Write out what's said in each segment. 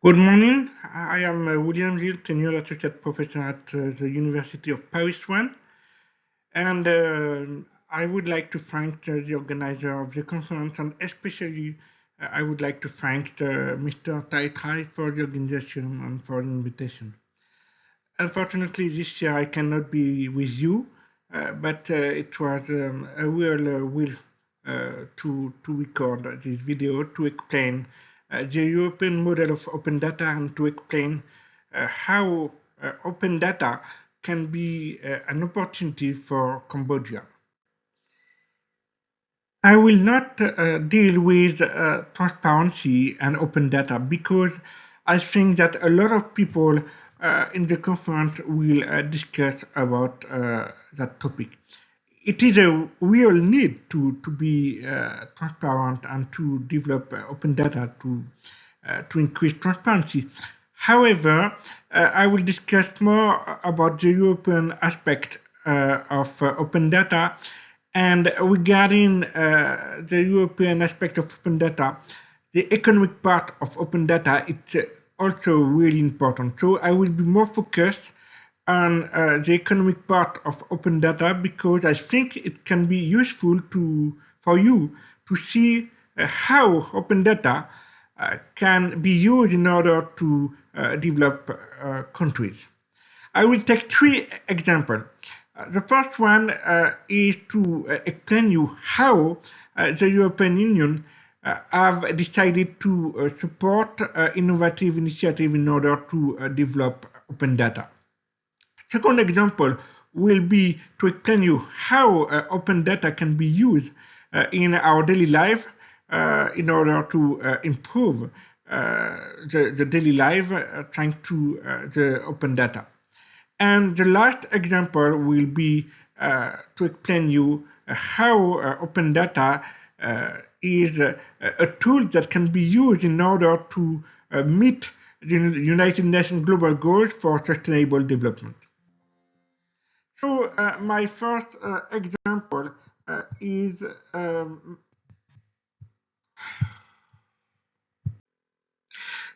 Good morning. I am William GILLES, Senior Associate Professor at the University of Paris 1, and I would like to thank the organizer of the conference, and especially I would like to thank Mr. Tai for the organization and for the invitation. Unfortunately, this year I cannot be with you, but it was a real will to record this video to explain the European model of open data and to explain how open data can be an opportunity for Cambodia. I will not deal with transparency and open data because I think that a lot of people in the conference will discuss about that topic. It is a real need to be transparent and to develop open data to increase transparency. However, I will discuss more about the European aspect of open data. And regarding the European aspect of open data, the economic part of open data is also really important. So I will be more focused on the economic part of open data because I think it can be useful for you to see how open data can be used in order to develop countries. I will take three examples. The first one is to explain you how the European Union have decided to support innovative initiatives in order to develop open data. Second example will be to explain you how open data can be used in our daily life in order to improve the daily life thanks to the open data. And the last example will be to explain you how open data is a tool that can be used in order to meet the United Nations global goals for sustainable development. So my first example is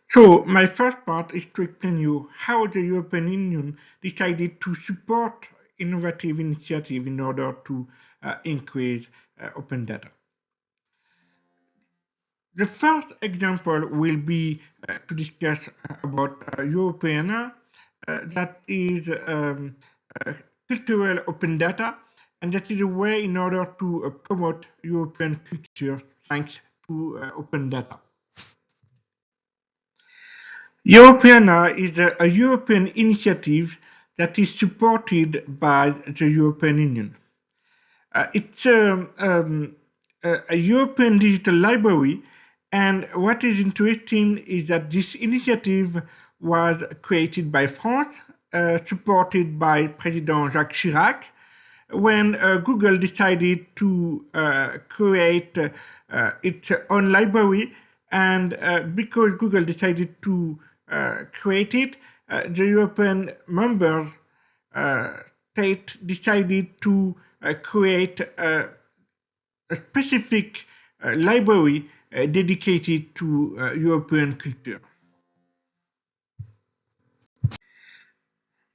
So my first part is to explain you how the European Union decided to support innovative initiatives in order to increase open data. The first example will be to discuss about Europeana, that is cultural open data, and that is a way in order to promote European culture thanks to open data. Europeana is a European initiative that is supported by the European Union. It's a European digital library, and what is interesting is that this initiative was created by France, supported by President Jacques Chirac, when Google decided to create its own library, and because Google decided to create it, the European member state decided to create a specific library dedicated to European culture.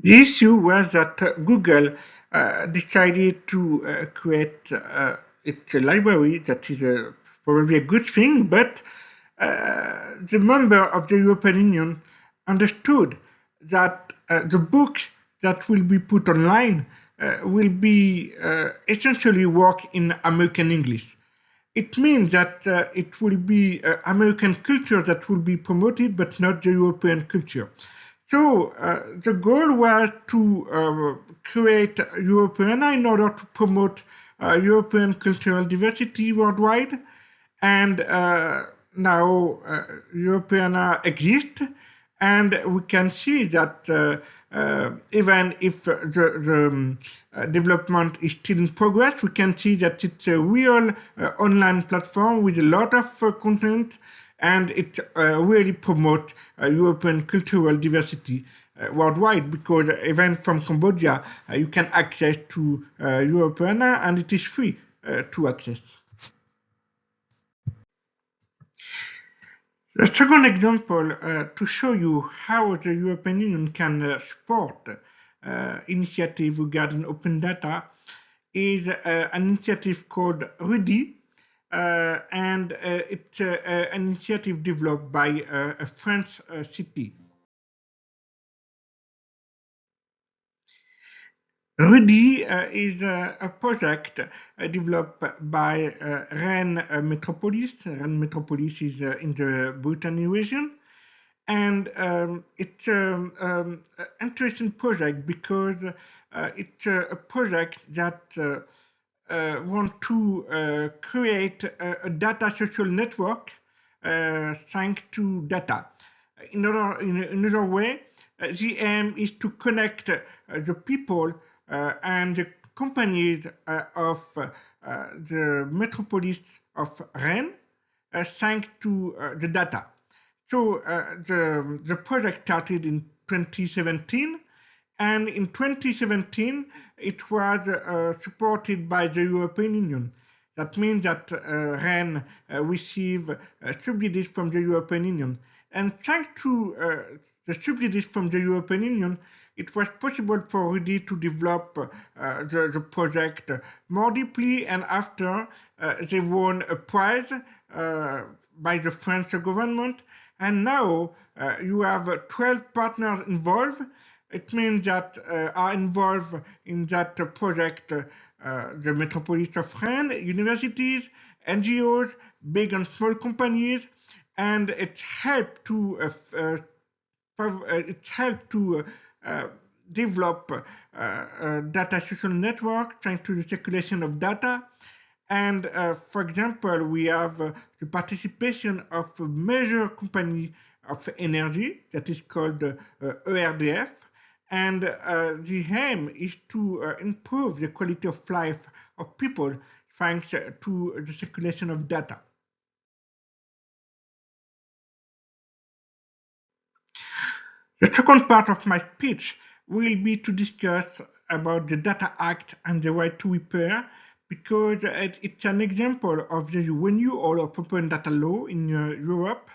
The issue was that Google decided to create its library, that is probably a good thing, but the member of the European Union understood that the books that will be put online will be essentially work in American English. It means that it will be American culture that will be promoted, but not the European culture. So the goal was to create Europeana in order to promote European cultural diversity worldwide, and now Europeana exists, and we can see that even if the development is still in progress, we can see that it's a real online platform with a lot of content, and it really promotes European cultural diversity worldwide, because even from Cambodia you can access to Europeana, and it is free to access. The second example to show you how the European Union can support initiative regarding open data is an initiative called RUDI, and it's an initiative developed by a French city. RUDI is a project developed by Rennes Metropolis. Rennes Metropolis is in the Brittany region. And it's an interesting project because it's a project that wants to create a data social network thanks to data. In another way, the aim is to connect the people and the companies of the metropolis of Rennes thanks to the data. So the project started in 2017, and in 2017 it was supported by the European Union. That means that Rennes received subsidies from the European Union. And thanks to the subsidies from the European Union, it was possible for RUDI to develop the project more deeply, and after they won a prize by the French government. And now you have 12 partners involved. It means that are involved in that project the metropolis of Rennes, universities, NGOs, big and small companies, and it's helped to develop a data social network thanks to the circulation of data. And for example, we have the participation of a major company of energy that is called ERDF. And the aim is to improve the quality of life of people thanks to the circulation of data. The second part of my speech will be to discuss about the Data Act and the right to repair, because it's an example of the renewal of open data law in Europe,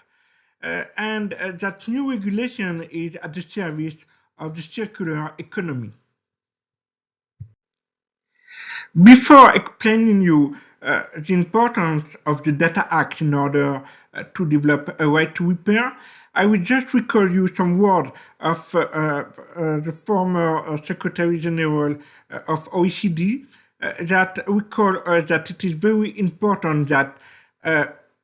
and that new regulation is at the service of the circular economy. Before explaining you the importance of the Data Act in order to develop a right to repair, I will just recall you some words of the former Secretary General of OECD that recall us that it is very important that,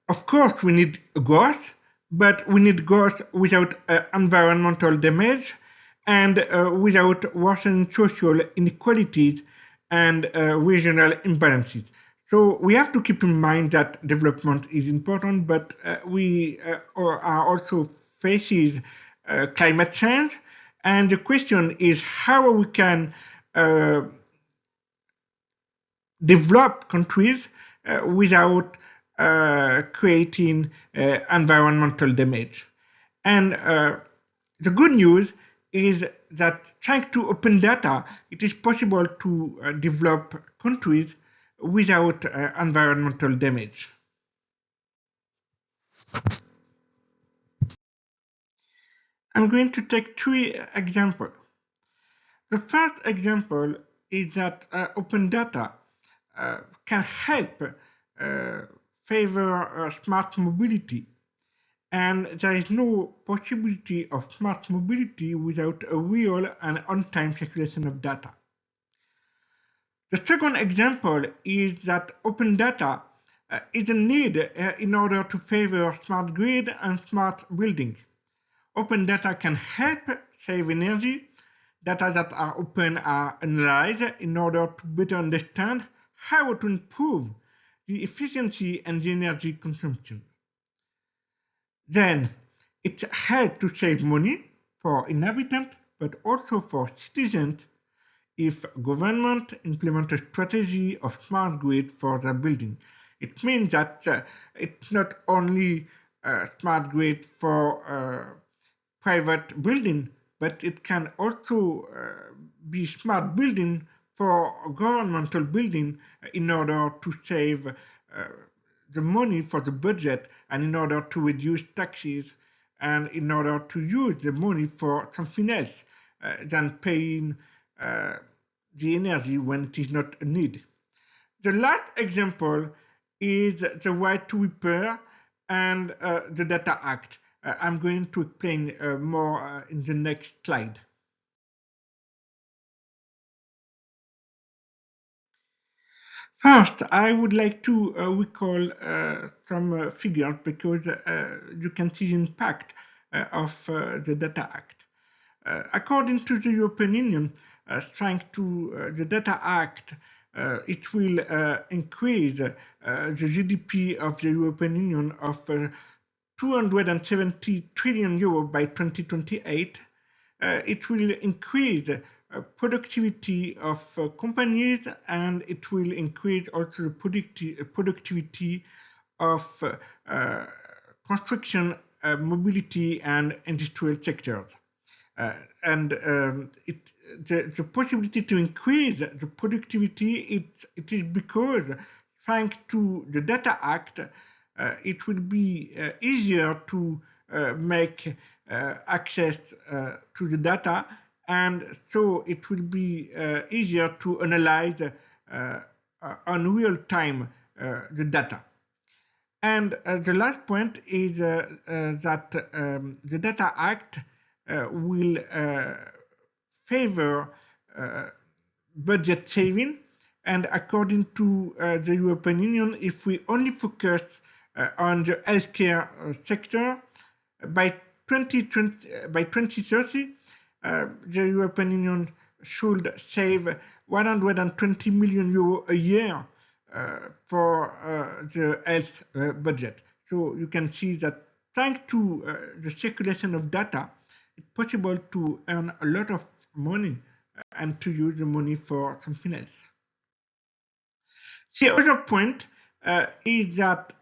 of course, we need growth, but we need growth without environmental damage and without worsening social inequalities and regional imbalances. So we have to keep in mind that development is important, but we are also facing climate change, and the question is how we can develop countries without creating environmental damage. And the good news is that thanks to open data, it is possible to develop countries without environmental damage. I'm going to take three examples. The first example is that open data can help favor smart mobility. And there is no possibility of smart mobility without a real and on-time circulation of data. The second example is that open data is a need in order to favor smart grid and smart buildings. Open data can help save energy. Data that are open are analyzed in order to better understand how to improve the efficiency and the energy consumption. Then it helps to save money for inhabitants, but also for citizens if government implement a strategy of smart grid for their building. It means that it's not only a smart grid for private building, but it can also be smart building for governmental building in order to save the money for the budget, and in order to reduce taxes, and in order to use the money for something else than paying the energy when it is not a need. The last example is the right to repair and the Data Act. I'm going to explain more in the next slide. First, I would like to recall some figures because you can see the impact of the Data Act. According to the European Union, thanks to the Data Act, it will increase the GDP of the European Union of 270 trillion euros by 2028. It will increase productivity of companies, and it will increase also the productivity of construction, mobility, and industrial sectors. The possibility to increase the productivity, it is because thanks to the Data Act, it will be easier to make access to the data, and so it will be easier to analyze on real time the data. And the last point is that the Data Act will favor budget saving, and according to the European Union, if we only focus on the healthcare sector, by 2030, the European Union should save 120 million euros a year for the health budget. So you can see that thanks to the circulation of data, it's possible to earn a lot of money and to use the money for something else. The other point is that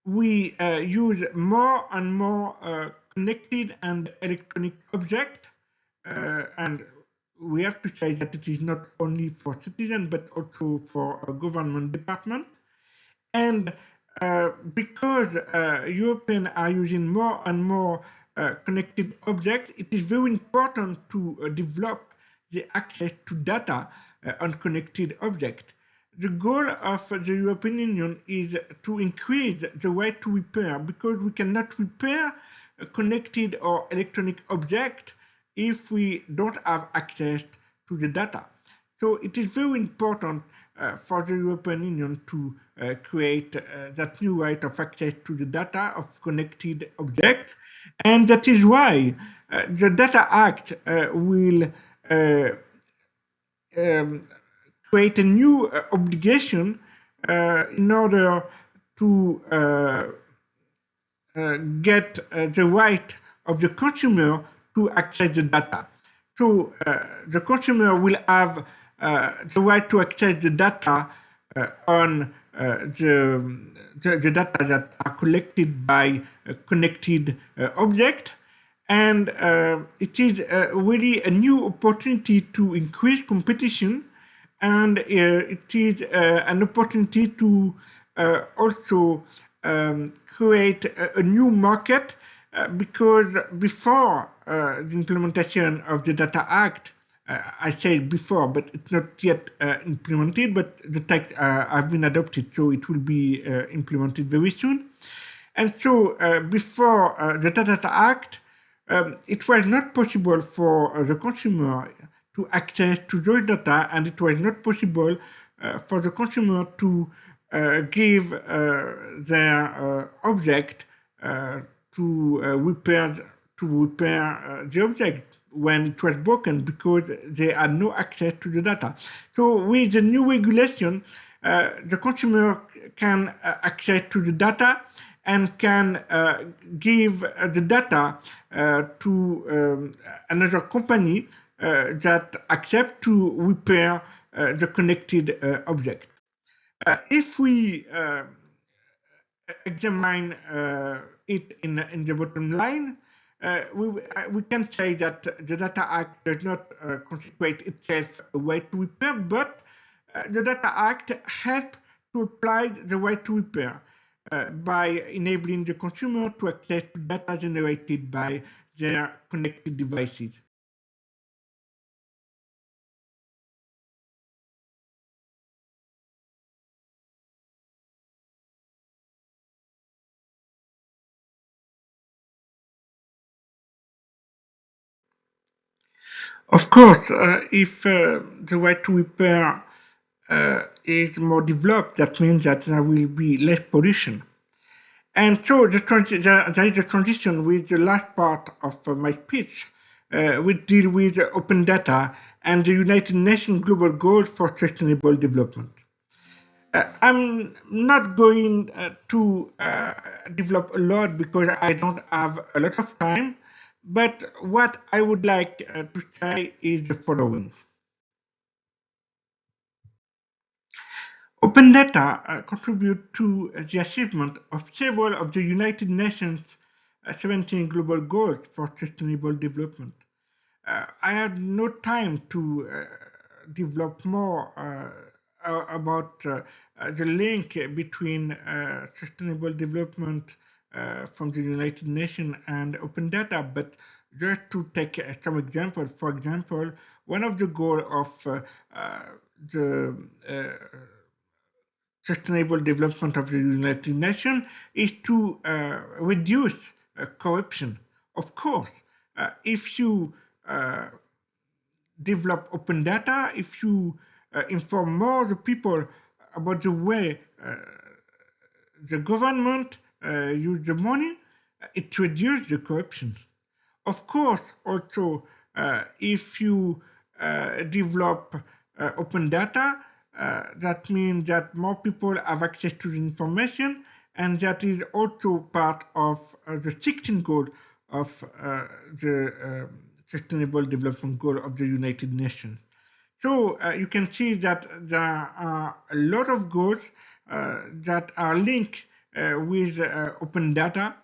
we use more and more connected and electronic objects, and we have to say that it is not only for citizens but also for a government department. And because Europeans are using more and more connected objects, it is very important to develop the access to data on connected objects. The goal of the European Union is to increase the right to repair, because we cannot repair a connected or electronic object if we don't have access to the data. So it is very important for the European Union to create that new right of access to the data of connected objects, and that is why the Data Act will create a new obligation in order to get the right of the consumer to access the data. So the consumer will have the right to access the data on the data that are collected by connected objects, and it is really a new opportunity to increase competition, and it is an opportunity to also create a new market, because before the implementation of the Data Act, I said before, but it's not yet implemented, but the text have been adopted, so it will be implemented very soon. And so before the Data Act, it was not possible for the consumer to access to those data, and it was not possible for the consumer to give their object to repair the object when it was broken, because they had no access to the data. So with the new regulation, the consumer can access to the data and can give the data to another company that accept to repair the connected object. If we examine it in the bottom line, we can say that the Data Act does not consecrate itself a way to repair, but The Data Act helps to apply the right to repair by enabling the consumer to access to data generated by their connected devices. Of course, if the right to repair is more developed, that means that there will be less pollution. And so there is a transition with the last part of my speech, which deal with open data and the United Nations Global Goals for Sustainable Development. I'm not going to develop a lot because I don't have a lot of time, but what I would like to say is the following. Open data contribute to the achievement of several of the United Nations 17 Global Goals for Sustainable Development. I had no time to develop more about the link between sustainable development from the United Nations and open data, but just to take some example, for example, one of the goals of the Sustainable Development of the United Nations is to reduce corruption. Of course, if you develop open data, if you inform more the people about the way the government use the money, it reduces the corruption. Of course, also, if you develop open data, that means that more people have access to the information, and that is also part of the 16th goal of the Sustainable Development Goal of the United Nations. So you can see that there are a lot of goals that are linked with open data,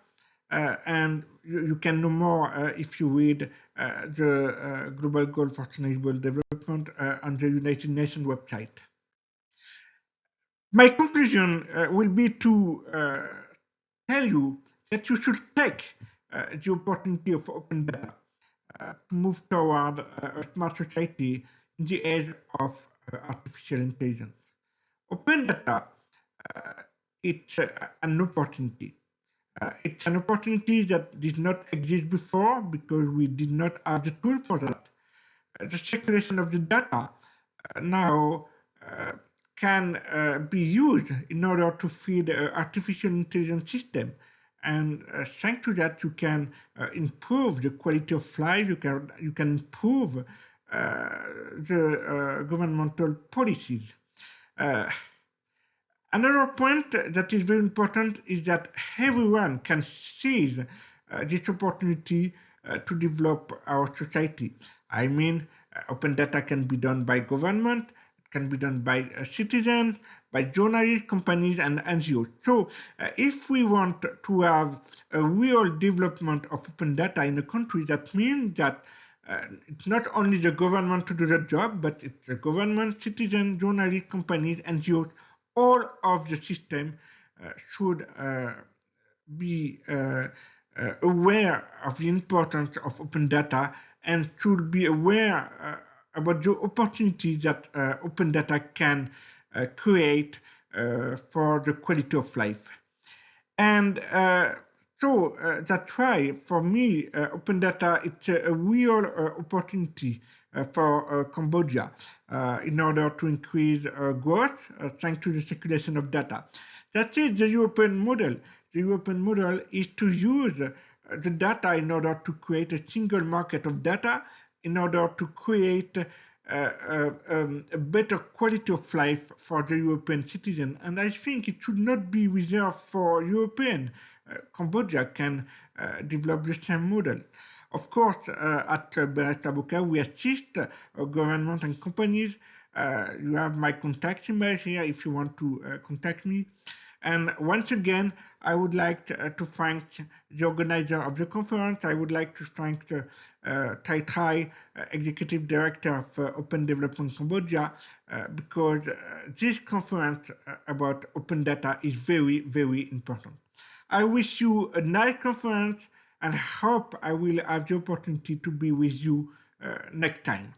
and you can know more if you read the Global Goal for Sustainable Development on the United Nations website. My conclusion will be to tell you that you should take the opportunity of open data to move toward a smart society in the age of artificial intelligence. Open data, it's an opportunity. It's an opportunity that did not exist before because we did not have the tool for that. The circulation of the data now can be used in order to feed an artificial intelligence system. And thanks to that, you can improve the quality of life, you can improve the governmental policies. Another point that is very important is that everyone can seize this opportunity to develop our society. I mean, open data can be done by government, it can be done by citizens, by journalists, companies, and NGOs. So if we want to have a real development of open data in a country, that means that it's not only the government to do the job, but it's the government, citizens, journalists, companies, NGOs, all of the system should be aware of the importance of open data and should be aware about the opportunities that open data can create for the quality of life. And so that's why, for me, open data it's a real opportunity for Cambodia in order to increase growth thanks to the circulation of data. That is the European model. The European model is to use the data in order to create a single market of data, in order to create a better quality of life for the European citizen. And I think it should not be reserved for European. Cambodia can develop the same model. Of course, at Berestabuka, we assist government and companies. You have my contact email here if you want to contact me. And once again, I would like to thank the organizer of the conference. I would like to thank the Tai Tai, Executive Director of Open Development Cambodia, because this conference about open data is very, very important. I wish you a nice conference and hope I will have the opportunity to be with you next time.